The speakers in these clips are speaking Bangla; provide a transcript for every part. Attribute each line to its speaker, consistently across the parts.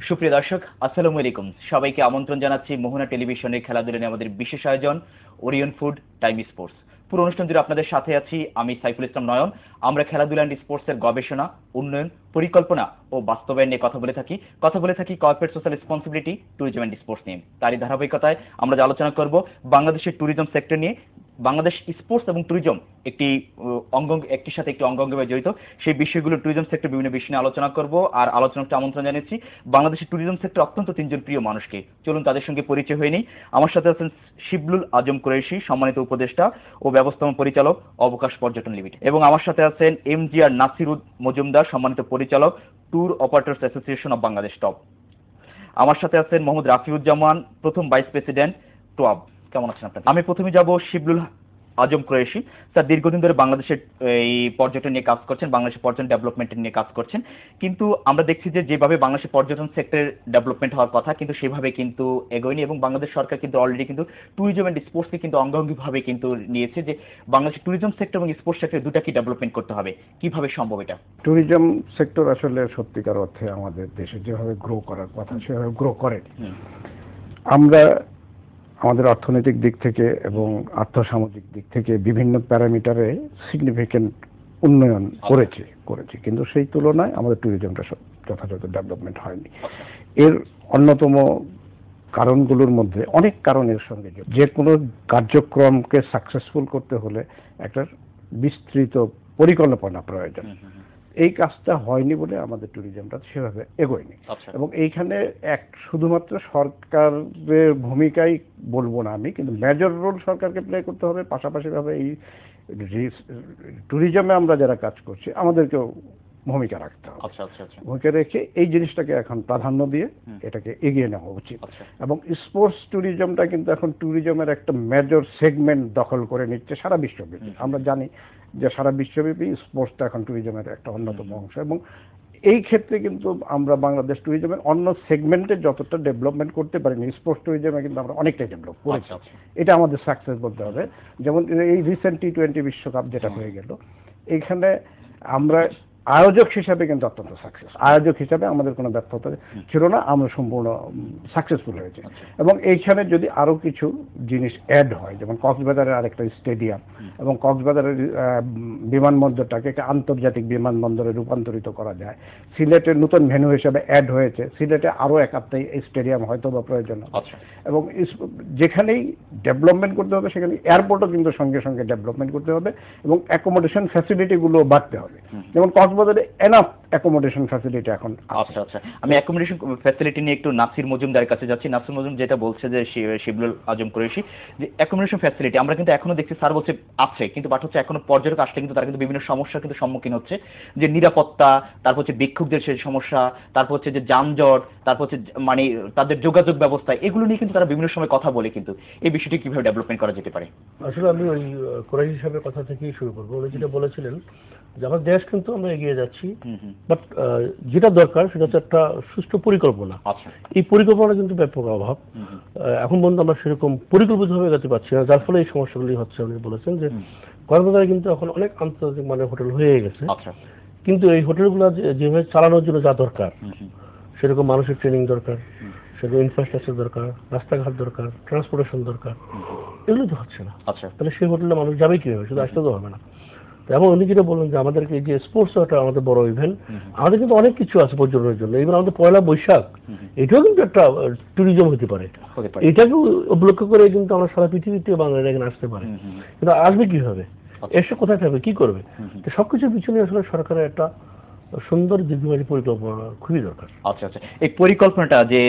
Speaker 1: সুপ্রিয় দর্শক, আসসালামু আলাইকুম। সবাইকে আমন্ত্রণ জানাচ্ছি মোহনা টেলিভিশনের খেলাধুলা নিয়ে আমাদের বিশেষ আয়োজন ওরিয়ন ফুড টাইম স্পোর্টস। পুরো অনুষ্ঠান জুড়ে আপনাদের সাথে আছি আমি সাইফুল ইসলাম নয়ন। আমরা খেলাধুলা অ্যান্ড স্পোর্টসের গবেষণা, উন্নয়ন, পরিকল্পনা ও বাস্তবায়ন নিয়ে কথা বলে থাকি corporate social responsibility, tourism and sports নিয়ে। তারই ধারাবাহিকতায় আমরা যে আলোচনা করব বাংলাদেশের ট্যুরিজম সেক্টর নিয়ে। বাংলাদেশ স্পোর্টস এবং ট্যুরিজম একটির সাথে একটি অঙ্গাঙ্গিভাবে জড়িত। সেই বিষয়গুলো ট্যুরিজম সেক্টর বিভিন্ন বিষয় নিয়ে আলোচনা করব। আর আলোচনাতে আমন্ত্রণ জানিয়েছি বাংলাদেশের ট্যুরিজম সেক্টর অত্যন্ত তিনজন প্রিয় মানুষকে। চলুন তাদের সঙ্গে পরিচয় হয়ে নিই। আমার সাথে আছেন শিবলুল আজম কুরাইশি, সম্মানিত উপদেষ্টা ও ব্যবস্থাপনা পরিচালক, অবকাশ পর্যটন লিমিটেড। এবং আমার সাথে আছেন এমজিআর নাসির মজুমদার, সম্মানিত পরিচালক, tour operators association of Bangladesh top. আমার সাথে আছেন মোহাম্মদ রাফিউজ্জামান, প্রথম ভাইস প্রেসিডেন্ট, টোয়াব। কেমন আছেন আপনারা? আমি প্রথমে যাব শিবলুল আজম কুরাইশি। স্যার, দীর্ঘদিন ধরে বাংলাদেশের এই পর্যটন নিয়ে কাজ করছেন, বাংলাদেশের পর্যটন ডেভেলপমেন্ট নিয়ে কাজ করছেন। কিন্তু আমরা দেখছি যে যেভাবে বাংলাদেশের পর্যটন সেক্টরের ডেভেলপমেন্ট হওয়ার কথা কিন্তু সেভাবে কিন্তু এগোয়নি। এবং বাংলাদেশ সরকার কিন্তু অলরেডি কিন্তু ট্যুরিজম অ্যান্ড স্পোর্টসকে কিন্তু অঙ্গাঙ্গিভাবে কিন্তু নিয়েছে যে বাংলাদেশের ট্যুরিজম সেক্টর এবং স্পোর্টস সেক্টর দুটাকে ডেভেলপমেন্ট করতে হবে। কিভাবে সম্ভব এটা?
Speaker 2: ট্যুরিজম সেক্টর আসলে সত্যিকার অর্থে আমাদের দেশে যেভাবে গ্রো করার কথা সেভাবে গ্রো করে। আমরা আমাদের অর্থনৈতিক দিক থেকে এবং আর্থসামাজিক দিক থেকে বিভিন্ন প্যারামিটারে সিগনিফিকেন্ট উন্নয়ন করেছি, কিন্তু সেই তুলনায় আমাদের ট্যুরিজমটা যথাযথ ডেভেলপমেন্ট হয়নি। এর অন্যতম কারণগুলোর মধ্যে অনেক কারণের সঙ্গে যে কোনো কার্যক্রমকে সাকসেসফুল করতে হলে একটা বিস্তৃত পরিকল্পনা প্রয়োজন। এই কাজটা হয়নি বলে আমাদের ট্যুরিজমটা সেভাবে এগোয়নি। এবং এইখানে শুধুমাত্র সরকারের ভূমিকাই বলবো না আমি, কিন্তু মেজর রোল সরকারকে প্লে করতে হবে। পাশাপাশি ভাবে এই ট্যুরিজমে আমরা যারা কাজ করছি আমাদেরকেও ভূমিকা রাখতে হবে। ভূমিকা রেখে এই জিনিসটাকে এখন প্রাধান্য দিয়ে এটাকে এগিয়ে নেওয়া উচিত। এবং স্পোর্টস ট্যুরিজমটা কিন্তু এখন ট্যুরিজমের একটা মেজর সেগমেন্ট দখল করে নিচ্ছে সারা বিশ্বব্যাপী। আমরা জানি যে সারা বিশ্বব্যাপী স্পোর্টসটা এখন ট্যুরিজমের একটা অন্যতম অংশ। এবং এই ক্ষেত্রে কিন্তু আমরা বাংলাদেশ ট্যুরিজমের অন্য সেগমেন্টে যতটা ডেভেলপমেন্ট করতে পারিনি, স্পোর্টস ট্যুরিজমে কিন্তু আমরা অনেকটাই ডেভেলপ করেছি। এটা আমাদের সাকসেস বলতে হবে। যেমন এই রিসেন্ট টি-20 বিশ্বকাপ যেটা হয়ে গেল, এইখানে আমরা আয়োজক হিসাবে কিন্তু অত্যন্ত সাকসেস। আয়োজক হিসাবে আমাদের কোনো ব্যর্থতা ছিল না, আমরা সম্পূর্ণ সাকসেসফুল হয়েছে। এবং এইখানে যদি আরো কিছু জিনিস অ্যাড হয়, যেমন কক্সবাজারের আরেকটা স্টেডিয়াম এবং কক্সবাজারের বিমানবন্দরটাকে একটা আন্তর্জাতিক বিমানবন্দরে রূপান্তরিত করা যায়। সিলেটের নতুন ভেন্যু হিসাবে অ্যাড হয়েছে, সিলেটে আরো একাত্তাই স্টেডিয়াম হয়তো বা প্রয়োজন। এবং যেখানেই ডেভেলপমেন্ট করতে হবে সেখানে এয়ারপোর্টও কিন্তু সঙ্গে সঙ্গে ডেভেলপমেন্ট করতে হবে এবং অ্যাকোমোডেশন ফ্যাসিলিটিগুলো বাড়তে হবে। যেমন কক্সবাজারে এনাফ অ্যাকোমোডেশন ফ্যাসিলিটি এখন।
Speaker 1: আমি অ্যাকোমোডেশন ফ্যাসিলিটি নিয়ে একটু নাসির মজুমদারের কাছে যাচ্ছি। নাসির মজুমদার যেটা বলছে যে শিবলুল আজম কুরাইশি, যে অ্যাকোমোডেশন ফ্যাসিলিটি আমরা কিন্তু এখনো দেখছি, স্যার বলছে আছে, কিন্তু বাট হচ্ছে এখনো পর্যটক আসলে কিন্তু তারা কিন্তু বিভিন্ন সমস্যার কিন্তু সম্মুখীন হচ্ছে। যে নিরাপত্তা, তারপর হচ্ছে বিক্ষুব্ধের সেই সমস্যা, তারপর হচ্ছে যে যানজট, তারপর হচ্ছে মানে তাদের যোগাযোগ ব্যবস্থা, এগুলো নিয়ে কিন্তু তারা বিভিন্ন সময় কথা বলে। কিন্তু এই বিষয়টি কিভাবে ডেভেলপমেন্ট করা যেতে পারে?
Speaker 3: আসলে আমি ওই কুরাইশি সাহেবের কথা থেকেই শুরু করবো। উনি যেটা বলেছিলেন যে আমার দেশ কিন্তু আমরা এগিয়ে যাচ্ছি, বাট যেটা দরকার সেটা হচ্ছে একটা সুষ্ঠু পরিকল্পনা। এই পরিকল্পনা কিন্তু ব্যাপক অভাব। এখন পর্যন্ত আমরা সেরকম পরিকল্পিতভাবে এগোতে পারছি না, যার ফলে এই সমস্যাগুলি হচ্ছে। উনি বলেছেন যে কক্সবাজারে কিন্তু এখন অনেক আন্তর্জাতিক মানের হোটেল হয়ে গেছে, কিন্তু এই হোটেলগুলো যেভাবে চালানোর জন্য যা দরকার সেরকম মানুষের ট্রেনিং দরকার, সেরকম ইনফ্রাস্ট্রাকচার দরকার, রাস্তাঘাট দরকার, ট্রান্সপোর্টেশন দরকার, এগুলো তো হচ্ছে না। তাহলে সেই হোটেলে মানুষ যাবে কিভাবে? শুধু আসতে তো হবে না। এবং উনি যেটা বললেন যে আমাদেরকে এই যে স্পোর্টস একটা আমাদের বড় ইভেন্ট, আমাদের কিন্তু অনেক কিছু আছে পর্যটনের জন্য। এবার আমাদের পয়লা বৈশাখ, এটাও কিন্তু একটা ট্যুরিজম হতে পারে। এটাকে উপলক্ষ করে কিন্তু আমরা সারা পৃথিবীতে বাংলাদেশ এখানে আসতে পারে, কিন্তু আসবে কিভাবে, এসে কোথায় থাকবে, কি করবে? সবকিছুর পিছনে আসলে সরকারের একটা সুন্দর দীর্ঘমেয়াদী পরিকল্পনা খুবই দরকার।
Speaker 1: এই পরিকল্পনাটা যে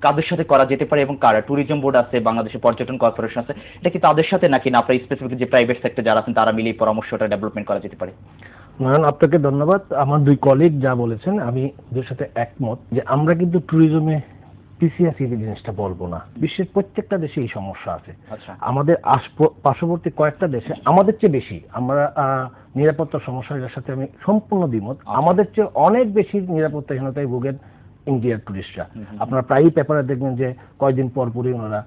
Speaker 1: কাদের সাথে করা যেতে পারে এবং কারা, ট্যুরিজম বোর্ড আছে, বাংলাদেশের পর্যটন কর্পোরেশন আছে, এটা কি তাদের সাথে নাকি না আপনার স্পেসিফিক যে প্রাইভেট সেক্টর যারা আছেন তারা মিলে পরামর্শটা ডেভেলপমেন্ট করা যেতে পারে?
Speaker 4: আপনাকে ধন্যবাদ। আমার দুই কলিগ যা বলেছেন আমি ওদের সাথে একমত যে আমরা কিন্তু ট্যুরিজমে পিছিয়ে আছি এই জিনিসটা বলবো না। বিশ্বের প্রত্যেকটা দেশে এই সমস্যা আছে। আমাদের পার্শ্ববর্তী কয়েকটা দেশে আমাদের চেয়ে বেশি আমরা নিরাপত্তার সমস্যার সাথে আমি সম্পূর্ণ দ্বিমত। আমাদের চেয়ে অনেক বেশি নিরাপত্তাহীনতায় ভোগেন ইন্ডিয়ার টুরিস্টরা। আপনারা প্রায়ই পেপারে দেখবেন যে কয়েকদিন পরপরই ওনারা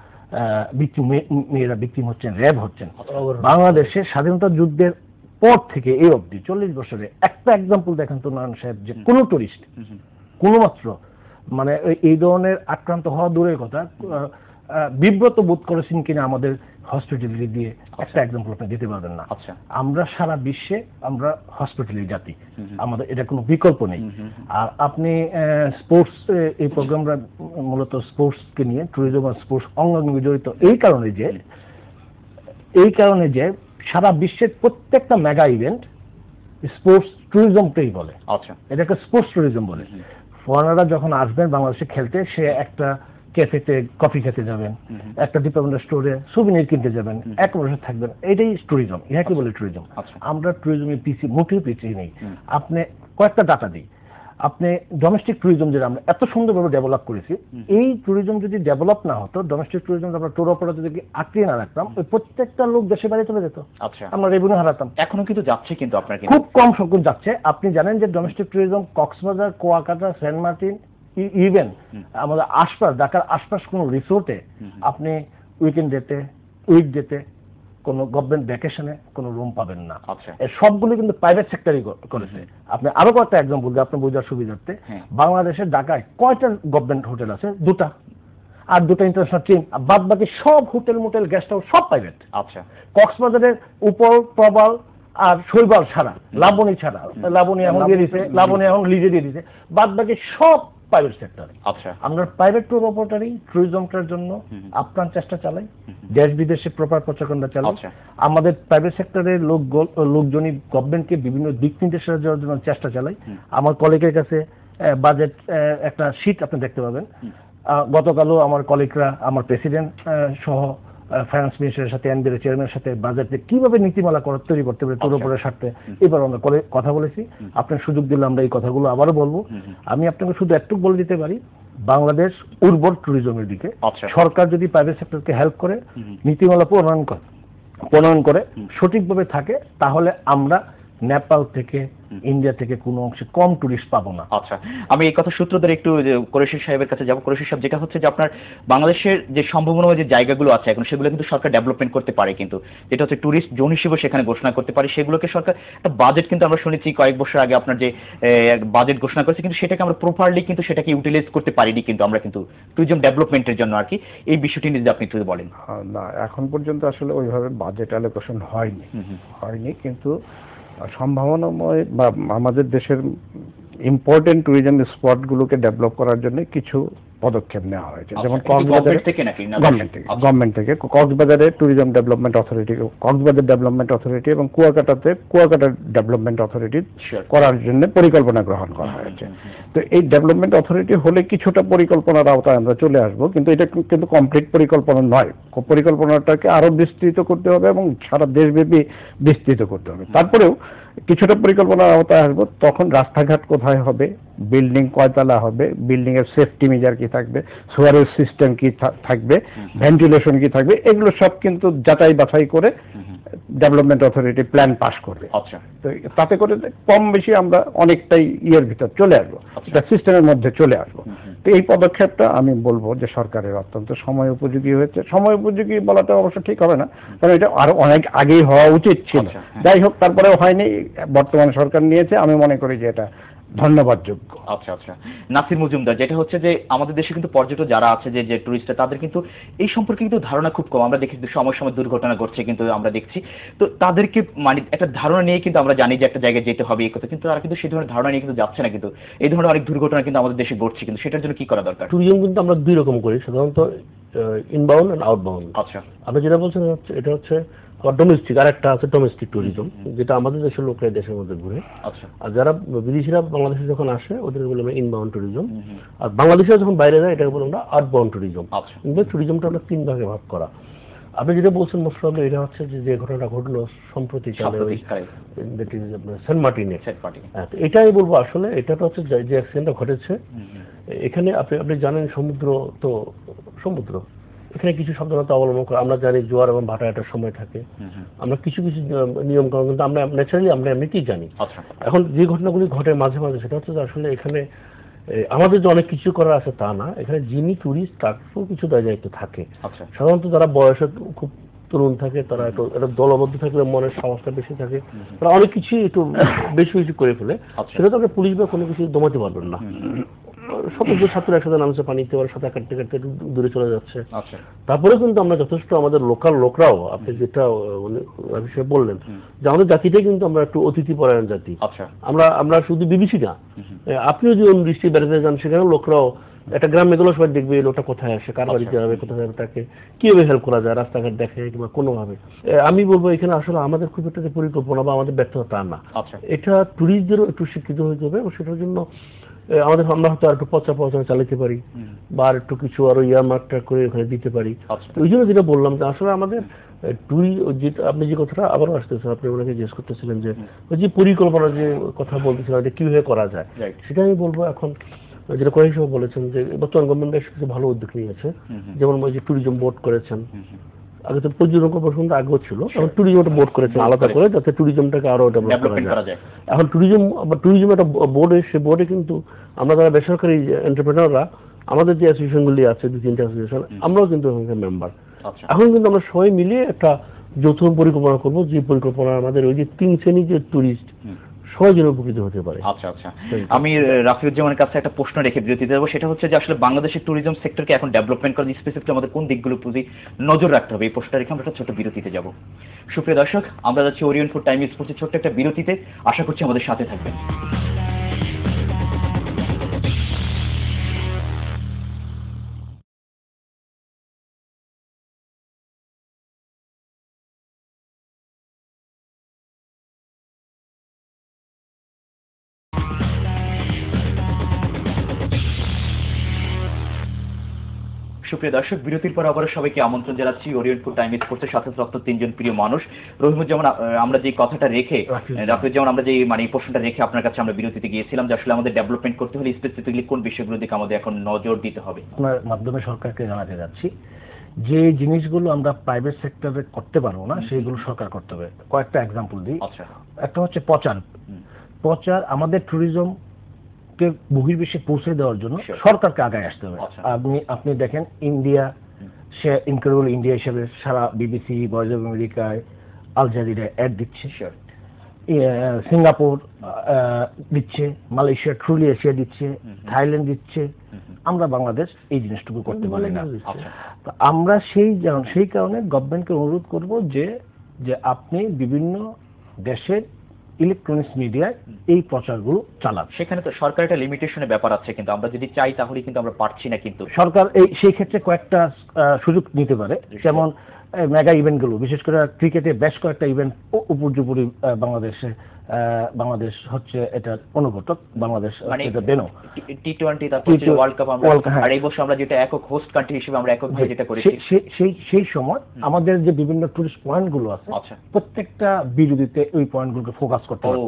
Speaker 4: মেয়েরা বিক্রিম হচ্ছেন, র্যাব হচ্ছেন। বাংলাদেশে স্বাধীনতা যুদ্ধের পর থেকে এই অবধি 40 বছরে একটা এক্সাম্পল দেখেন তো নারায়ণ সাহেব যে কোনো টুরিস্ট কোনো মাত্র মানে এই ধরনের আক্রান্ত হওয়া দূরের কথা, বিব্রত বোধ করেছেন কিনা আমাদের হসপিটালিটি দিয়ে একটা এক্সাম্পল আপনি দিতে পারবেন না। আমরা সারা বিশ্বে আমরা হসপিটালিটি জাতি, আমাদের এটা কোনো বিকল্প নেই। আর আপনি স্পোর্টস এই প্রোগ্রামটা মূলত স্পোর্টসকে নিয়ে, ট্যুরিজম আর স্পোর্টস অঙ্গাঙ্গি জড়িত এই কারণে যে সারা বিশ্বের প্রত্যেকটা মেগা ইভেন্ট স্পোর্টস ট্যুরিজমটাই বলে। এটাকে স্পোর্টস ট্যুরিজম বলে। ফরেনাররা যখন আসবেন বাংলাদেশে খেলতে, সে একটা ক্যাফেতে কফি খেতে যাবেন, একটা ডিপার্টমেন্টাল স্টোরে সুভিনির কিনতে যাবেন, এক বছর থাকবেন, এটাই ট্যুরিজম। ইহাকে বলে ট্যুরিজম। আমরা ট্যুরিজমে মোটেও পিছিয়ে নেই। আপনি কয়েকটা ডাটা দিই, আপনি ডোমেস্টিক ট্যুরিজম যেটা আমরা এত সুন্দরভাবে ডেভেলপ করেছি, এই ট্যুরিজম যদি ডেভেলপ না হতো, ডোমেস্টিক ট্যুরিজম আমরা ট্যুর অপারেটর যদি আটকে না রাখতাম, ওই প্রত্যেকটা লোক দেশে বাইরে চলে যেত, আমরা রেভিনিউ হারাতাম।
Speaker 1: এখনো কিন্তু যাচ্ছে, কিন্তু আপনার
Speaker 4: খুব কম সংখ্যক যাচ্ছে। আপনি জানেন যে domestic tourism Cox's Bazar, Kuakata, Saint Martin, even আমাদের আশপাশ, ঢাকার আশপাশ কোনো রিসোর্টে আপনি উইকডেতে কোনো গভর্নমেন্ট ভ্যাকেশনে কোনো রুম পাবেন না। সবগুলো কিন্তু প্রাইভেট সেক্টরই করেছে। আপনি আরো কয়েকটা এক্সাম্পল দিই আপনার বোঝার সুবিধার্থে। বাংলাদেশের ঢাকায় কয়টা গভর্নমেন্ট হোটেল আছে? 2টা, আর 2টা ইন্টারন্যাশনাল টিম, বাদ বাকি সব হোটেল মোটেল গেস্ট হাউস সব প্রাইভেট। কক্সবাজারের উপর প্রবাল আর শৈবাল ছাড়া, লাবণী ছাড়া, লাবণী এখন দিয়ে দিচ্ছে, লাবণী এখন লিজে দিয়ে দিচ্ছে, বাদ বাকি সব প্রাইভেট সেক্টরে। আমরা প্রাইভেট ট্যুর অপারেটরই ট্যুরিজমটার জন্য আপ্রাণ চেষ্টা চালাই, দেশ বিদেশে প্রপার প্রচারণা চালাই। আমাদের প্রাইভেট সেক্টরের লোকজনই গভর্নমেন্টকে বিভিন্ন দিক নির্দেশনা দেওয়ার জন্য চেষ্টা চালাই। আমার কলিগের কাছে বাজেট একটা শীট আপনি দেখতে পাবেন। গতকালও আমার কলিগরা, আমার প্রেসিডেন্ট সহ ফাইন্যান্স মিনিস্টারের সাথে, এনবিআর চেয়ারম্যানের সাথে বাজেটে কিভাবে নীতিমালা তৈরি করতে পারে ট্যুর অপারেটরের স্বার্থে এবার আমরা কথা বলেছি। আপনার সুযোগ দিলে আমরা এই কথাগুলো আবারও বলবো। আমি আপনাকে শুধু একটু বলে দিতে পারি, বাংলাদেশ উর্বর ট্যুরিজমের দিকে সরকার যদি প্রাইভেট সেক্টরকে হেল্প করে, নীতিমালা প্রণয়ন করে সঠিকভাবে থাকে, তাহলে আমরা নেপাল থেকে, ইন্ডিয়া থেকে কোনো অংশে কম টুরিস্ট পাবো না।
Speaker 1: আমি এই কথা সূত্র ধরে একটু কুরেশি সাহেবের কাছে যাব। কুরেশি সাহেব, যেটা হচ্ছে যে আপনার বাংলাদেশের যে সম্ভাবনাময় যে জায়গাগুলো আছে এখন, সেগুলো কিন্তু সরকার ডেভেলপমেন্ট করতে পারে, কিন্তু যেটা হচ্ছে টুরিস্ট জোন হিসেবে সেখানে ঘোষণা করতে পারে, সেগুলোকে সরকার একটা বাজেট, কিন্তু আমরা শুনেছি কয়েক বছর আগে আপনার যে বাজেট ঘোষণা করেছে, কিন্তু সেটাকে আমরা প্রপারলি কিন্তু সেটাকে ইউটিলাইজ করতে পারিনি, কিন্তু আমরা কিন্তু ট্যুরিজম ডেভেলপমেন্টের জন্য আর কি। এই বিষয়টি নিয়ে আপনি একটু বলেন।
Speaker 2: না, এখন পর্যন্ত আসলে ওইভাবে বাজেট অ্যালোকেশন হয়নি, কিন্তু সম্ভাবনাময় বা আমাদের দেশের ইম্পর্টেন্ট ট্যুরিজম স্পটগুলোকে ডেভেলপ করার জন্য কিছু পদক্ষেপ নেওয়া হয়েছে। যেমন গভর্নমেন্ট থেকে কক্সবাজারে tourism development authority, Cox's Bazar development authority এবং কুয়াকাটাতে কুয়াকাটা ডেভেলপমেন্ট অথরিটি করার জন্য পরিকল্পনা গ্রহণ করা হয়েছে। তো এই ডেভেলপমেন্ট অথরিটি হলে কিছুটা পরিকল্পনার আওতায় আমরা চলে আসবো, কিন্তু এটা কিন্তু কমপ্লিট পরিকল্পনা নয়। পরিকল্পনাটাকে আরো বিস্তৃত করতে হবে এবং সারা দেশব্যাপী বিস্তৃত করতে হবে। তারপরেও কিছুটা পরিকল্পনার আওতায় আসবো। তখন রাস্তাঘাট কোথায় হবে, বিল্ডিং কয়তলা হবে, বিল্ডিং এর সেফটি মেজার কি থাকবে, সোয়ারেজ সিস্টেম কি থাকবে, ভেন্টিলেশন কি থাকবে, এগুলো সব কিন্তু যাচাই বাছাই করে ডেভেলপমেন্ট অথরিটি প্ল্যান পাস করবে। তো তাতে করে কম বেশি আমরা অনেকটাই ইয়ের ভিতর চলে আসবো, সিস্টেমের মধ্যে চলে আসবো। তো এই পদক্ষেপটা আমি বলবো যে সরকারের অত্যন্ত সময় উপযোগী হয়েছে। সময় উপযোগী বলাটা অবশ্য ঠিক হবে না, কারণ এটা আরো অনেক আগেই হওয়া উচিত ছিল। যাই হোক, তারপরেও হয়নি, বর্তমান সরকার নিয়েছে, আমি মনে করি যে এটা ধন্যবাদযোগ্য।
Speaker 1: নাসির মজুমদার, যেটা হচ্ছে যে আমাদের দেশে কিন্তু পর্যটক যারা আছে, যে টুরিস্টরা, তাদের কিন্তু এই সম্পর্কে কিন্তু ধারণা খুব কম। আমরা দেখি সময় সময় দুর্ঘটনা ঘটছে, কিন্তু আমরা দেখছি তো তাদেরকে মানে একটা ধারণা নিয়ে কিন্তু আমরা জানি যে একটা জায়গায় যেতে হবে এই কথা, কিন্তু তারা কিন্তু সেই ধরনের ধারণা নিয়ে কিন্তু যাচ্ছে না। কিন্তু এই ধরনের অনেক দুর্ঘটনা কিন্তু আমাদের দেশে ঘটছে, কিন্তু সেটার জন্য কি করা দরকার?
Speaker 3: ট্যুরিজম কিন্তু আমরা দুই রকম করি সাধারণত, ইনবাউন্ড এন্ড আউটবাউন্ড। আপনি যেটা বলছেন এটা হচ্ছে ডোমেস্টিক, আর একটা আছে ডোমেস্টিক ট্যুরিজম, যেটা আমাদের দেশের লোকেরা দেশের মধ্যে ঘুরে। আর যারা বিদেশিরা বাংলাদেশে যখন আসে ওদের বলে আমরা ইনবাউন্ড ট্যুরিজম, আর বাংলাদেশিরা যখন বাইরে যায় এটাকে বলে আমরা আউটবাউন্ড ট্যুরিজম। ট্যুরিজমটা আমরা 3 ভাগে ভাগ করা। আপনি যেটা বলছেন মোস্ট এটা হচ্ছে যে ঘটনাটা ঘটলো সম্প্রতি সেন্ট মার্টিনে, এটাই বলবো আসলে এটা তো হচ্ছে যে অ্যাক্সিডেন্টটা ঘটেছে এখানে। আপনি জানেন সমুদ্র এখানে কিছু সাবধানতা অবলম্বন করে। আমরা জানি জোয়ার এবং ভাটা একটা সময় থাকে, আমরা কিছু নিয়ম কানুন কিন্তু আমরা ন্যাচারালি আমরা এমনিতেই জানি। এখন যে ঘটনাগুলি ঘটে মাঝে মাঝে সেটা হচ্ছে আসলে এখানে আমাদের যে অনেক কিছু করার আছে তা না, এখানে যিনি টুরিস্ট তারও কিছু দায়িত্ব থাকে। সাধারণত যারা বয়সে খুব তরুণ থাকে, তারা একটু দলবদ্ধ থাকলে মনের সাহসটা বেশি থাকে, তারা অনেক কিছুই একটু বেশি করে ফেলে, সেটা তো পুলিশ বা কোনো কিছু দমাতে পারবেন না। সমস্ত ছাত্র একসাথে নামছে পানিতে, ওর সাথে কাটতে কাটতে দূরে চলে যাচ্ছে। তারপরে কিন্তু আমরা যথেষ্ট আমাদের লোকাল লোকরাও, আপনি যেটা বিষয়ে বললেন, যে আমাদের জাতিটাই কিন্তু আমরা একটু অতিথি পরায়ণ জাতি। আমরা শুধু বিবিসি না, আপনিও যে দৃষ্টি বেড়াতে যান সেখানে লোকরাও একটা গ্রামে গেলেও সবাই দেখবে এই লোকটা কোথায় আসে, কার বাড়িতে যাবে, কোথায় যাবে, তাকে কিভাবে হেল্প করা যায়, রাস্তাঘাট দেখে কিংবা কোনোভাবে। আমি বলবো এখানে আসলে আমাদের খুব একটা পরিকল্পনা বা আমাদের ব্যর্থতা না, এটা ট্যুরিস্টদেরও একটু শিক্ষিত হইতে হবে। সেটার জন্য আমরা হয়তো আর একটু প্রচার চালাতে পারি বা আর একটু কিছু আরো ইয়ারমার্কটা করে ওখানে দিতে পারি। ওই জন্য যেটা বললাম যে আসলে আমাদের আপনি যে কথাটা আবারও আসতেছেন, আপনি ওনাকে জিজ্ঞেস করতেছিলেন যে ওই যে পরিকল্পনা যে কথা বলতেছিলেন যে কিভাবে করা যায়, সেটা আমি বলবো এখন যেটা কোরাইশ সাহেব বলেছেন যে বর্তমান গভর্নমেন্ট বেশ কিছু ভালো উদ্যোগ নিয়েছে, যেমন ওই যে ট্যুরিজম বোর্ড করেছেন। আগে তো পর্যটন কর্পোরেশন আগেও ছিল, এখন ট্যুরিজম বোর্ড করেছেন আলাদা করে, যাতে ট্যুরিজমটাকে আরো ডেভেলপ করা যায়। এখন ট্যুরিজম একটা বোর্ডে, সে বোর্ডে কিন্তু আমরা যারা বেসরকারি এন্টারপ্রেনাররা, আমাদের যে অ্যাসোসিয়েশনগুলি আছে 2-3টা অ্যাসোসিয়েশন, আমরাও কিন্তু ওখানকার মেম্বার। এখন কিন্তু আমরা সবাই মিলিয়ে একটা যৌথ পরিকল্পনা করবো, যে পরিকল্পনা আমাদের ওই যে 3 শ্রেণীর যে ট্যুরিস্ট সবাই যেন উপকৃত হতে পারে।
Speaker 1: আমি রাফিউজ্জামানের কাছে একটা প্রশ্ন রেখে বিরতিতে যাবো, সেটা হচ্ছে যে আসলে বাংলাদেশের ট্যুরিজম সেক্টরকে এখন ডেভেলপমেন্ট করার স্পেসিফিকলি আমাদের কোন দিকগুলোর প্রতি নজর রাখতে হবে, এই প্রশ্নটা রেখে আমরা একটা ছোট বিরতিতে যাব। সুপ্রিয় দর্শক, আমরা যাচ্ছি ওরিয়ন ফুড টাইম স্পোর্টসের ছোট্ট একটা বিরতিতে, আশা করছি আমাদের সাথে থাকবেন। সুপ্রিয় দর্শক, বিরতির পর আবারও সবাইকে আমন্ত্রণ জানাচ্ছি ওরিয়ন ফুড টাইম স্পোর্টসের সাথে রক্ত 3জন প্রিয় মানুষ। রহিমুজ্জামান, আমরা যে কথাটা রেখে, রাফিউজ্জামান, আমরা যে এই প্রশ্নটা রেখে আপনার কাছে আমরা বিরতিতে গিয়েছিলাম যে আসলে আমাদের ডেভেলপমেন্ট করতে হলে স্পেসিফিকলি কোন বিষয়গুলোর দিকে আমাদের এখন নজর দিতে হবে।
Speaker 4: আপনার মাধ্যমে সরকারকে জানাতে যাচ্ছি যে জিনিসগুলো আমরা প্রাইভেট সেক্টরে করতে পারবো না, সেইগুলো সরকার করতে হবে। কয়েকটা এক্সাম্পল দিই। একটা হচ্ছে প্রচার আমাদের ট্যুরিজম বহির্বিশ্বে পৌঁছে দেওয়ার জন্য সরকারকে আগায় আসতে হবে। আপনি দেখেন ইন্ডিয়া, সে ইনক্রেডিবল ইন্ডিয়া হিসেবে সারা বিবিসি, ভয়েস অফ আমেরিকায়, আল জাজিরা অ্যাড দিচ্ছে, সিঙ্গাপুর দিচ্ছে, মালয়েশিয়া, ট্রুলি এশিয়া দিচ্ছে, থাইল্যান্ড দিচ্ছে। আমরা বাংলাদেশ এই জিনিসটুকু করতে পারি না। তো আমরা সেই কারণে গভর্নমেন্টকে অনুরোধ করব যে আপনি বিভিন্ন দেশের ইলেকট্রনিক্স মিডিয়ায় এই প্রচারগুলো চালান।
Speaker 1: সেখানে তো সরকার একটা লিমিটেশনের ব্যাপার আছে, কিন্তু আমরা যদি চাই তাহলে কিন্তু আমরা পারছি না। কিন্তু
Speaker 4: সরকার সেই ক্ষেত্রে কয়েকটা সুযোগ নিতে পারে, যেমন মেগা ইভেন্টগুলো, বিশেষ করে ক্রিকেটে বেশ কয়েকটা ইভেন্ট উপর্যুপরি বাংলাদেশ হচ্ছে এটা অনুঘটক, বাংলাদেশ এটা বেনো
Speaker 1: টি20, তারপর ওয়ার্ল্ড কাপ, আর এই বছর আমরা যেটা একক হোস্ট কান্ট্রি হিসেবে আমরা এককভাবে যেটা করেছি,
Speaker 4: সেই সময় আমাদের যে বিভিন্ন টুরিস্ট পয়েন্টগুলো আছে প্রত্যেকটা বিরোধীতে ওই পয়েন্টগুলোকে ফোকাস করতে হবে।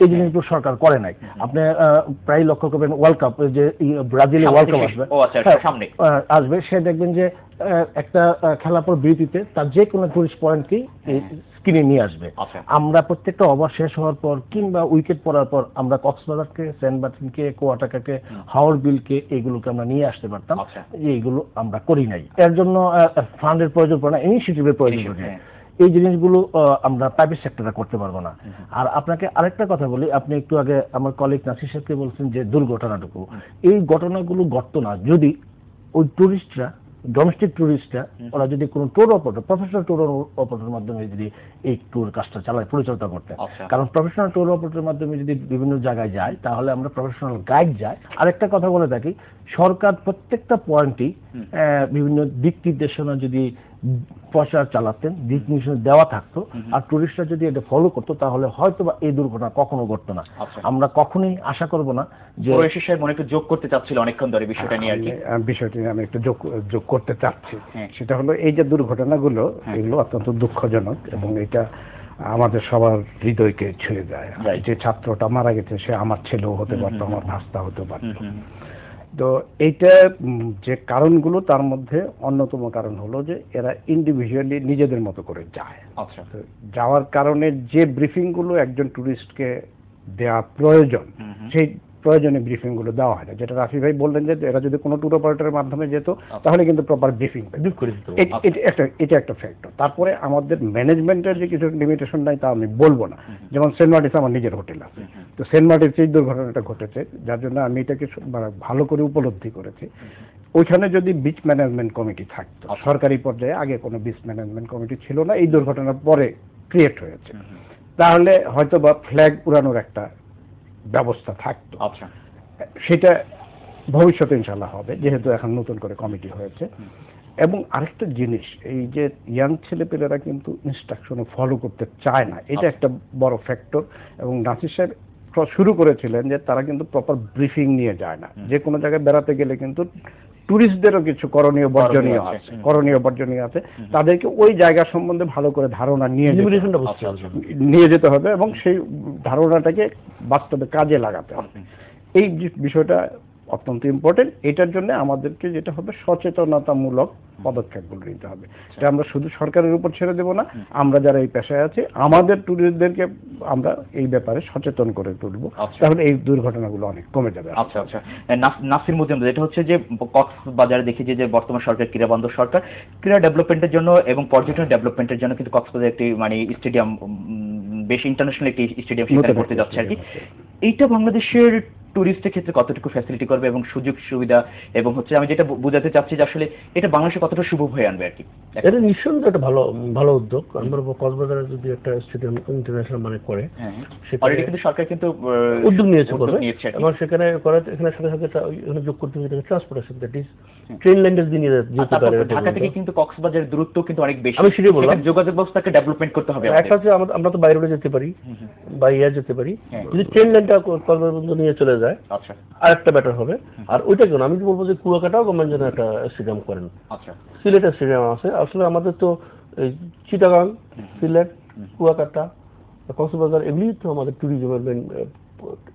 Speaker 4: এই জিনিসগুলো সরকার করে নাই। আপনি প্রায় লক্ষ্য করবেন ওয়ার্ল্ড কাপ, যে ব্রাজিলে ওয়ার্ল্ড কাপ আসবে, সে দেখবেন যে একটা খেলার পর বিরতিতে তার যে কোনো টুরিস্ট পয়েন্টকেই স্ক্রিনে নিয়ে আসবে। আমরা প্রত্যেকটা ওভার শেষ হওয়ার পর কিংবা উইকেট পড়ার পর আমরা কক্সবাজারকে, সেন্ট মার্টিনকে, কুয়াটাকাকে, হাওর বিলকে এগুলোকে আমরা নিয়ে আসতে পারতাম। এইগুলো আমরা করি নাই। এর জন্য ফান্ডের প্রয়োজন পড়ে না, ইনিশিয়েটিভের প্রয়োজন পড়ে। এই জিনিসগুলো আমরা প্রাইভেট সেক্টরে করতে পারবো না। আর আপনাকে আরেকটা কথা বলি, আপনি একটু আগে আমার কলিগ নাসির সাহেবকে বলছেন যে দুর্ঘটনাটুকু, এই ঘটনাগুলো ঘটতো না যদি ওই টুরিস্টরা, ডোমেস্টিক ট্যুরিস্টরা, ওরা যদি কোনো ট্যুর অপারেটর, প্রফেশনাল ট্যুর অপারেটরের মাধ্যমে যদি এই ট্যুর কাজটা পরিচালনা করতে, কারণ প্রফেশনাল ট্যুর অপারেটরের মাধ্যমে যদি বিভিন্ন জায়গায় যায় তাহলে আমরা প্রফেশনাল গাইড যাই। আরেকটা কথা বলে থাকি, সরকার প্রত্যেকটা পয়েন্টই বিভিন্ন দিক নির্দেশনা যদি প্রচার চালাতেন, দিক নির্দেশনা দেওয়া থাকতো, আর টুরিস্টরা যদি এটা ফলো করতো তাহলে হয়তো বা এই দুর্ঘটনা কখনো ঘটতো না। আমরা কখনোই আশা করব না যে
Speaker 1: মনে একটু যোগ করতে চাচ্ছিল অনেকক্ষণ ধরে বিষয়টা নিয়ে। আর কি বিষয়টি
Speaker 2: আমি একটু যোগ করতে চাচ্ছি, সেটা হলো এই যে দুর্ঘটনাগুলো, এগুলো অত্যন্ত দুঃখজনক এবং এটা আমাদের সবার হৃদয়কে ছুঁয়ে যায়। যে ছাত্রটা মারা গেছে সে আমার ছেলেও হতে পারতো, আমার ভাস্তা হতে পারতো। তো এইটা যে কারণগুলো, তার মধ্যে অন্যতম কারণ হলো যে এরা ইন্ডিভিজুয়ালি নিজেদের মতো করে যায়। যাওয়ার কারণে যে ব্রিফিংগুলো একজন ট্যুরিস্টকে দেওয়া প্রয়োজন, সেই প্রয়োজনীয় ব্রিফিং গুলো দেওয়া হয় না। যেটা রাফি ভাই বললেন যে এরা যদি কোনো ট্যুর অপারেটরের মাধ্যমে যেত তাহলে কিন্তু প্রপার ব্রিফিং করে দিত, এটা একটা ফ্যাক্টর। তারপরে আমাদের ম্যানেজমেন্টের যে কিছু লিমিটেশন নাই তা আমি বলবো না। যেমন সেন্ট মার্টিস আমার নিজের হোটেল আছে, তো সেন্ট মার্টিস এই দুর্ঘটনাটা ঘটেছে, যার জন্য আমি এটাকে ভালো করে উপলব্ধি করেছি। ওইখানে যদি বিচ ম্যানেজমেন্ট কমিটি থাকতো সরকারি পর্যায়ে, আগে কোনো বিচ ম্যানেজমেন্ট কমিটি ছিল না, এই দুর্ঘটনার পরে ক্রিয়েট হয়েছে, তাহলে হয়তো বা ফ্ল্যাগ উড়ানোর একটা ব্যবস্থা থাকতো।
Speaker 1: আচ্ছা,
Speaker 2: সেটা ভবিষ্যতে ইনশাল্লাহ হবে, যেহেতু এখন নতুন করে কমিটি হয়েছে। এবং আরেকটা জিনিস, এই যে ইয়াং ছেলেপেলেরা কিন্তু ইনস্ট্রাকশনে ফলো করতে চায় না, এটা একটা বড় ফ্যাক্টর। এবং নাসির সাহেব শুরু করেছিলেন যে তারা কিন্তু প্রপার ব্রিফিং নিয়ে যায় না। যে কোনো জায়গায় বেড়াতে গেলে কিন্তু ট্যুরিস্টদেরও কিছু করণীয় বর্জনীয় আছে, তাদেরকে ওই জায়গা সম্বন্ধে ভালো করে ধারণা নিয়ে যেতে হবে এবং সেই ধারণাটাকে বাস্তবে কাজে লাগাতে হবে। এই বিষয়টা অত্যন্ত ইম্পর্টেন্ট। এটার জন্য আমাদেরকে যেটা হবে সচেতনতামূলক পদক্ষেপগুলো নিতে হবে। এটা আমরা শুধু সরকারের উপর ছেড়ে দেব না, আমরা যারা এই পেশায় আছি আমাদের ট্যুরিস্টদেরকে আমরা এই ব্যাপারে সচেতন করে তুলব, তাহলে এই দুর্ঘটনাগুলো অনেক কমে যাবে।
Speaker 1: আচ্ছা আচ্ছা, নাসির মুজাম্মেল, যেটা হচ্ছে যে কক্সবাজারে দেখেছি যে বর্তমান সরকার ক্রীড়া বান্ধব সরকার, ক্রীড়া ডেভেলপমেন্টের জন্য এবং পর্যটন ডেভেলপমেন্টের জন্য কিন্তু কক্সবাজার একটি মানে স্টেডিয়াম, বেশ ইন্টারন্যাশনাল একটি স্টেডিয়াম সেখানে করতে যাচ্ছে আর কি। এইটা বাংলাদেশের টুরিস্টের ক্ষেত্রে কতটুকু ফ্যাসিলিটি করবে এবং সুযোগ সুবিধা, এবং হচ্ছে আমি যেটা বোঝাতে চাচ্ছি যে আসলে এটা বাংলাদেশে কতটা শুভ হয়ে আনবে আর কি।
Speaker 3: এটা নিঃসন্দেহে একটা ভালো উদ্যোগ। আমরা কক্সবাজারে যদি একটা স্টেডিয়াম ইন্টারন্যাশনাল মানে করে,
Speaker 1: অলরেডি কিন্তু সরকার কিন্তু
Speaker 3: উদ্যোগ নিয়েছে এবং সেখানে এখানে সাথে সাথে এখানে যোগ করতে হবে ট্রান্সপোর্টেশন, দ্যাট ইজ ট্রেন লাইনটা দিয়ে যেতে পারে।
Speaker 1: ঢাকা থেকে কিন্তু কক্সবাজারের দূরত্ব কিন্তু অনেক বেশি,
Speaker 3: আমি সেটাই বললাম,
Speaker 1: যোগাযোগ ব্যবস্থাকে ডেভেলপমেন্ট করতে হবে।
Speaker 3: একটা হচ্ছে আমরা তো বাইরে যেতে পারি বা যেতে পারি, যদি ট্রেন লাইনটা কক্সবাজার পর্যন্ত নিয়ে চলে যায়
Speaker 1: আচ্ছা
Speaker 3: আর একটা বেটার হবে। আর ওইটা কেন আমি বলবো যে কুয়াকাটাও গভর্নমেন্ট যেন একটা স্টেডিয়াম করেন।
Speaker 1: আচ্ছা,
Speaker 3: সিলেটের স্টেডিয়াম আছে, আসলে আমাদের তো চিটাগাং, সিলেট, কুয়াকাটা, কক্সবাজার এগুলি তো আমাদের ট্যুরিজমের মেন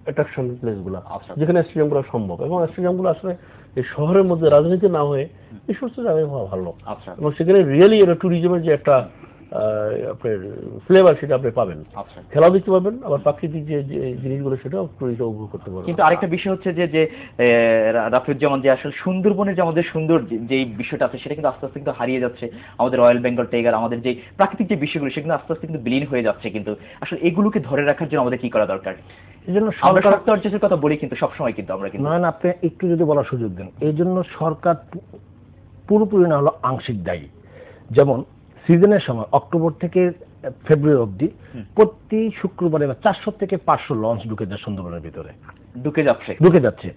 Speaker 3: অ্যাট্রাকশন প্লেসগুলো, যেখানে স্টেডিয়ামগুলো সম্ভব। এবং স্টেডিয়ামগুলো আসলে এই শহরের মধ্যে রাজনীতি না হয়ে এই সমস্ত জায়গায় হওয়া ভালো, এবং সেখানে রিয়েলি এটা ট্যুরিজমের যে একটা আপনার ফ্লেভার সেটা আপনি পাবেন, খেলাও দেখতে পাবেন, আবার প্রাকৃতিক যে জিনিসগুলো সেটাও টুরিস্টরা উপভোগ করতে পারবেন।
Speaker 1: কিন্তু আরেকটা বিষয় হচ্ছে যে রাফিউজ্জামান, যে আসলে সুন্দরবনের যে আমাদের সুন্দর যে বিষয়টা আছে সেটা কিন্তু আস্তে আস্তে কিন্তু হারিয়ে যাচ্ছে। আমাদের রয়্যাল বেঙ্গল টাইগার, আমাদের যে প্রাকৃতিক যে বিষয়গুলো সেগুলো আস্তে আস্তে কিন্তু বিলীন হয়ে যাচ্ছে। কিন্তু আসলে এগুলোকে ধরে রাখার জন্য আমাদের কি করা দরকার?
Speaker 4: এই জন্য
Speaker 1: সরকার কথা বলি কিন্তু সবসময় কিন্তু আমরা কিন্তু
Speaker 4: নয়, আপনি একটু যদি বলার সুযোগ দেন। এই জন্য সরকার পুরোপুরি না হলো আংশিক দায়ী। যেমন সিজনের সময় অক্টোবর থেকে ফেব্রুয়ারি অবধি প্রতি শুক্রবারে 400 থেকে 500 লঞ্চ ঢুকে যায় সুন্দরবনের ভিতরে, ঢুকে যাচ্ছে।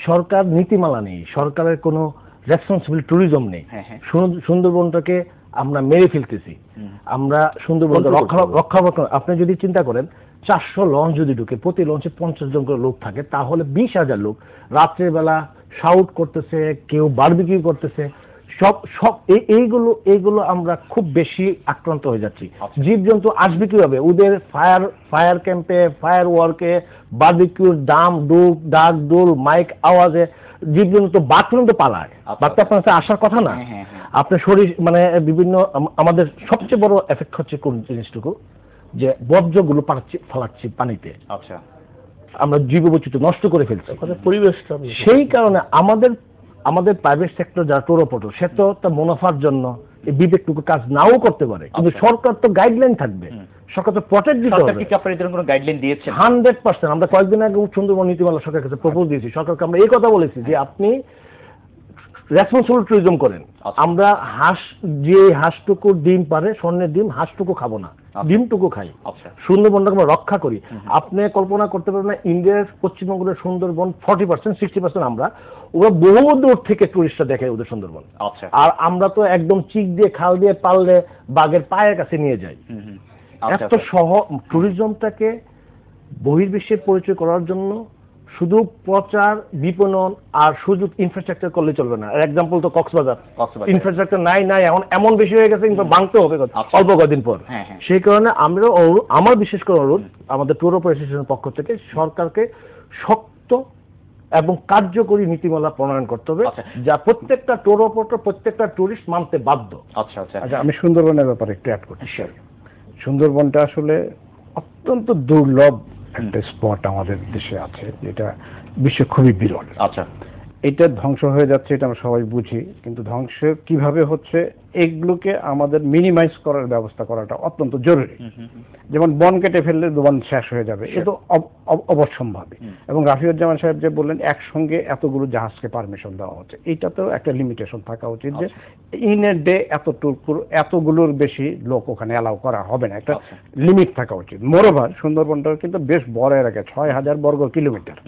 Speaker 4: সরকার নীতিমালা নেই, সরকারের কোনো রেসপন্সিবল ট্যুরিজম নেই। সুন্দরবনটাকে আমরা মেরে ফেলতেছি, আমরা সুন্দরবনকে রক্ষাবেক্ষণ। আপনি যদি চিন্তা করেন 400 লঞ্চ যদি ঢুকে, প্রতি লঞ্চে 50 জন করে লোক থাকে, তাহলে 20,000 লোক রাত্রের বেলা শাউট করতেছে, কেউ বারবিকিউ করতেছে, সব এইগুলো আমরা খুব বেশি আক্রান্ত হয়ে যাচ্ছি। জীবজন্তু আসবে কিভাবে? ওদের ফায়ার ক্যাম্পে, ফায়ার ওয়ার্কে, বারবিকিউর ডাক ডোল মাইক আওয়াজে জীবজন্তু বাথরুম তো পালায়, বাচ্চা আপনার আসার কথা না। আপনার শরীর মানে বিভিন্ন, আমাদের সবচেয়ে বড় এফেক্ট হচ্ছে কোন জিনিসটুকু, যে বর্জ্যগুলো ফালাচ্ছি পানিতে।
Speaker 1: আচ্ছা,
Speaker 4: আমরা জীববৈচিত্র্য নষ্ট করে ফেলছি
Speaker 3: পরিবেশটা।
Speaker 4: সেই কারণে আমাদের প্রাইভেট সেক্টর যারা ট্যুর অপারেটর, সে তো তার মুনাফার জন্য এই বিবেকটুকু কাজ নাও করতে পারে, কিন্তু সরকার তো গাইডলাইন থাকবে, সরকার তো প্রটেক্ট দিতে হবে।
Speaker 1: সরকার কি আপনাদের জন্য কোনো গাইডলাইন দিয়েছে?
Speaker 4: 100%। আমরা কয়েকদিন আগে সুন্দরবন নীতিমালা সরকারের কাছে প্রপোজ দিয়েছি। সরকারকে আমরা এই কথা বলেছি যে আপনি রেসপন্সিবল ট্যুরিজম করেন। আমরা যে হাঁসটুকু ডিম পারে, স্বর্ণের ডিম, হাঁসটুকু খাবো না, ডিমটুকু খাই। সুন্দরবনটাকে আমরা রক্ষা করি। আপনি কল্পনা করতে পারবেন না, ইন্ডিয়ার পশ্চিমবঙ্গের সুন্দরবন 40%, 60% আমরা, ওরা বহু দূর থেকে টুরিস্টরা দেখে ওদের সুন্দরবন। আর আমরা তো একদম চিক দিয়ে, খাল দিয়ে পারলে বাঘের পায়ের কাছে নিয়ে যাই। এত ট্যুরিজমটাকে বহির্বিশ্বের পরিচয় করার জন্য শুধু প্রচার, বিপণন আর সুযোগ ইনফ্রাস্ট্রাকচার করলে চলবে না। এক্সাম্পল তো কক্সবাজার, ইনফ্রাস্ট্রাকচার নাই এখন এমন বেশি হয়ে গেছে, কিন্তু ভাঙতে হবে অল্প কদিন পর। সেই কারণে আমার বিশেষ করে অনুরোধ আমাদের ট্যুর অপারেশনের পক্ষ থেকে সরকারকে শক্ত এবং কার্যকরী নীতিমালা প্রণয়ন করতে হবে, যা প্রত্যেকটা ট্যুর অপারেটর, প্রত্যেকটা টুরিস্ট মানতে বাধ্য।
Speaker 2: আচ্ছা, আমি সুন্দরবনের ব্যাপারে একটু অ্যাড করতে চাই। সুন্দরবনটা আসলে অত্যন্ত দুর্লভ একটা স্পট আমাদের দেশে আছে যেটা বিশ্বে খুবই বিরল।
Speaker 1: আচ্ছা,
Speaker 2: এটা ধ্বংস হয়ে যাচ্ছে, এটা আমরা সবাই বুঝি, কিন্তু ধ্বংস কিভাবে হচ্ছে এগুলোকে আমাদের মিনিমাইজ করার ব্যবস্থা করাটা অত্যন্ত জরুরি। যেমন বন কেটে ফেললে বন শেষ হয়ে যাবে, এটা অবশ্যম্ভাবী। এবং রাফিউজ্জামান সাহেব যে বললেন একসঙ্গে এতগুলো জাহাজকে পারমিশন দেওয়া হচ্ছে, এইটাতেও একটা লিমিটেশন থাকা উচিত যে ইন এ ডে এতগুলোর বেশি লোক ওখানে অ্যালাউ করা হবে না, একটা লিমিট থাকা উচিত। মোরওভার সুন্দরবনটা কিন্তু বেশ বড় এলাকা, 6000 বর্গ কিলোমিটার।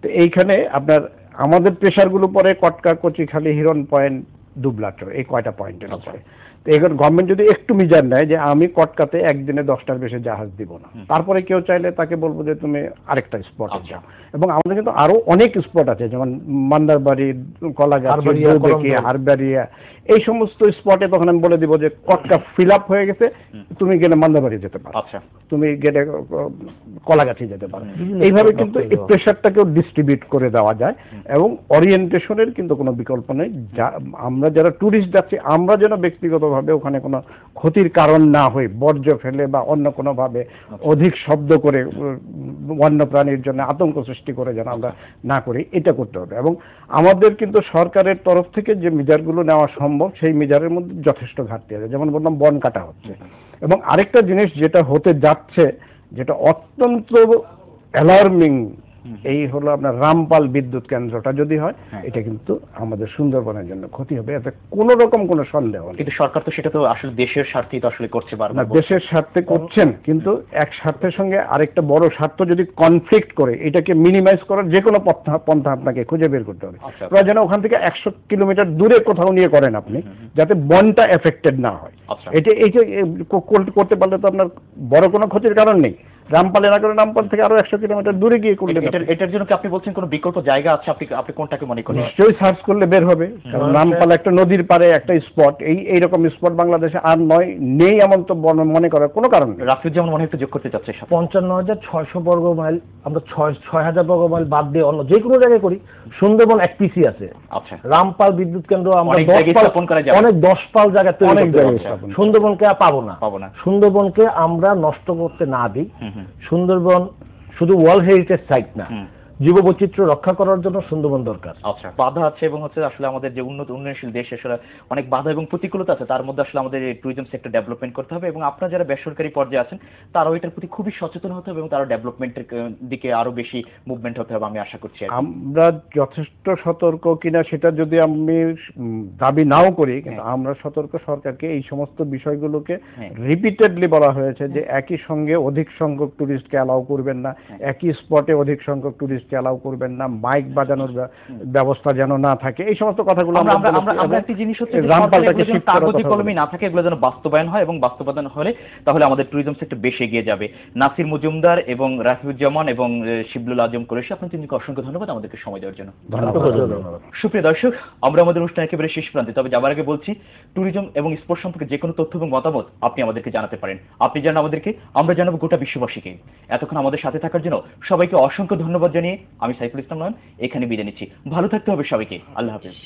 Speaker 2: তো এইখানে আপনার আমাদের প্রেশারগুলো পরে কটকা, কচিখালি, হিরন পয়েন্ট, দুবলাচর, এই কয়টা পয়েন্টের উপরে। তো এখন গভর্নমেন্ট যদি একটু মিজান নেয় যে আমি কটকাতে একদিনে 10টার বেশি জাহাজ দিব না, তারপরে কেউ চাইলে তাকে বলবো যে তুমি আরেকটা স্পটে যাও। এবং আমাদের কিন্তু আরো অনেক স্পট আছে, যেমন মান্দারবাড়ি, কলাগাছি, হারবাড়িয়া, এই সমস্ত স্পটে তখন আমি বলে দিব যে কটকা ফিল আপ হয়ে গেছে, তুমি গেলে মান্দারবাড়ি যেতে পারো, তুমি গেলে কলাগাছি যেতে পারো। এইভাবে কিন্তু এই প্রেশারটাকেও ডিস্ট্রিবিউট করে দেওয়া যায়। এবং ওরিয়েন্টেশনের কিন্তু কোনো বিকল্প নেই। আমরা যারা ট্যুরিস্ট যাচ্ছি, আমরা যেন ব্যক্তিগতভাবে ওখানে কোনো ক্ষতির কারণ না হই, বর্জ্য ফেলে বা অন্য কোনোভাবে অধিক শব্দ করে বন্য প্রাণীর জন্য আতঙ্ক সৃষ্টি করে যেন আমরা না করি, এটা করতে হবে। এবং আমাদের কিন্তু সরকারের তরফ থেকে যে মেজারগুলো নেওয়া সম্ভব, সেই মেজারের মধ্যে যথেষ্ট ঘাটতি আছে। যেমন বললাম, বন কাটা হচ্ছে। এবং আরেকটা জিনিস যেটা হতে যাচ্ছে, যেটা অত্যন্ত অ্যালার্মিং, এই হলো আপনার রামপাল বিদ্যুৎ কেন্দ্রটা যদি হয়, এটা কিন্তু আমাদের সুন্দরবনের জন্য ক্ষতি হবে, এতে কোনো রকম কোনো সন্দেহ নেই।
Speaker 1: কিন্তু সরকার তো সেটা তো আসলে দেশের স্বার্থেই তো আসলে করছে, না
Speaker 2: দেশের স্বার্থে করছেন, কিন্তু এক স্বার্থের সঙ্গে আরেকটা বড় স্বার্থ যদি কনফ্লিক্ট করে, এটাকে মিনিমাইজ করার যে কোনো পন্থা আপনাকে খুঁজে বের করতে হবে। যেন ওখান থেকে 100 কিলোমিটার দূরে কোথাও নিয়ে করেন আপনি, যাতে বনটা এফেক্টেড না হয়। এইটা করতে পারলে তো আপনার বড় কোনো ক্ষতির কারণ নেই। রামপালে না করে রামপাল থেকে আরো 100 কিলোমিটার দূরে গিয়ে করলে,
Speaker 1: এটার জন্য কি আপনি বলছেন কোনো বিকল্প জায়গা আছে? আপনি কোনটাকে মনে করেন?
Speaker 2: নিশ্চয়ই সার্চ করলে বের হবে, কারণ রামপাল একটা নদীর পারে একটা স্পট। এইরকম স্পট বাংলাদেশে আর নেই এমন তো মনে করার কোনো কারণ নেই।
Speaker 1: রাফিউজ্জামান মনে একটু যোগ করতে চাচ্ছে।
Speaker 4: 55,600 বর্গ মাইল, আমরা 6,000 বর্গ মাইল বাদ দিয়ে অন্য যে কোনো জায়গায় করি, সুন্দরবন এক পিসি আছে।
Speaker 1: আচ্ছা,
Speaker 4: রামপাল বিদ্যুৎ কেন্দ্র আমরা
Speaker 1: অনেক 10 পাল
Speaker 4: জায়গায় সুন্দরবনকে পাবো না। সুন্দরবনকে আমরা নষ্ট করতে না দিই। সুন্দরবন শুধু ওয়ার্ল্ড হেরিটেজ সাইট না, জীববৈচিত্র্য রক্ষা করার জন্য সুন্দরবন দরকার।
Speaker 1: আচ্ছা, বাধা আছে এবং আসলে আমাদের যে উন্নয়নশীল দেশ, আসলে অনেক বাধা এবং প্রতিকূলতা আছে। তার মধ্যে আসলে আমাদের ট্যুরিজম সেক্টর ডেভেলপমেন্ট করতে হবে এবং আপনারা যারা বেসরকারি পর্যায়ে আছেন তারাও এটার প্রতি খুবই সচেতন হতে হবে এবং তারা ডেভেলপমেন্টের দিকে আরো বেশি মুভমেন্ট হতে হবে, আমি আশা করছি।
Speaker 2: আমরা যথেষ্ট সতর্ক কিনা সেটা যদি আমি দাবি নাও করি, কিন্তু আমরা সতর্ক। সরকারকে এই সমস্ত বিষয়গুলোকে রিপিটেডলি বলা হয়েছে যে একই সঙ্গে অধিক সংখ্যক টুরিস্টকে অ্যালাউ করবেন না, একই স্পটে অধিক সংখ্যক টুরিস্ট অ্যালাউ করবেন না, মাইক বাজানোর ব্যবস্থা যেন না থাকে, এই সমস্ত কথাগুলো
Speaker 1: আমরা একটি জিনিস হচ্ছে কাগজে কলমে না থাকে, এগুলো যেন বাস্তবায়ন হয় এবং বাস্তবায়ন হলে তাহলে আমাদের ট্যুরিজম সেক্টর বেশ এগিয়ে যাবে। নাসির মজুমদার এবং রাফিউজ্জামান এবং শিবলুল আজম কুরেশি, আপনার তিনজনকে অসংখ্য ধন্যবাদ আমাদেরকে সময় দেওয়ার জন্য। সুপ্রিয় দর্শক, আমরা আমাদের অনুষ্ঠান একেবারে শেষ প্রান্তে, তবে যাবার আগে বলছি, ট্যুরিজম এবং স্পোর্টস সম্পর্কে যে কোনো তথ্য এবং মতামত আপনি আমাদেরকে জানাতে পারেন। আপনি জানান আমাদেরকে, আমরা জানাবো গোটা বিশ্ববাসীকে। এতক্ষণ আমাদের সাথে থাকার জন্য সবাইকে অসংখ্য ধন্যবাদ জানিয়ে আমি সাইফুল ইসলাম নয়ন এখানে বিদায় নিচ্ছি। ভালো থাকতে হবে সবাইকে। আল্লাহ হাফেজ।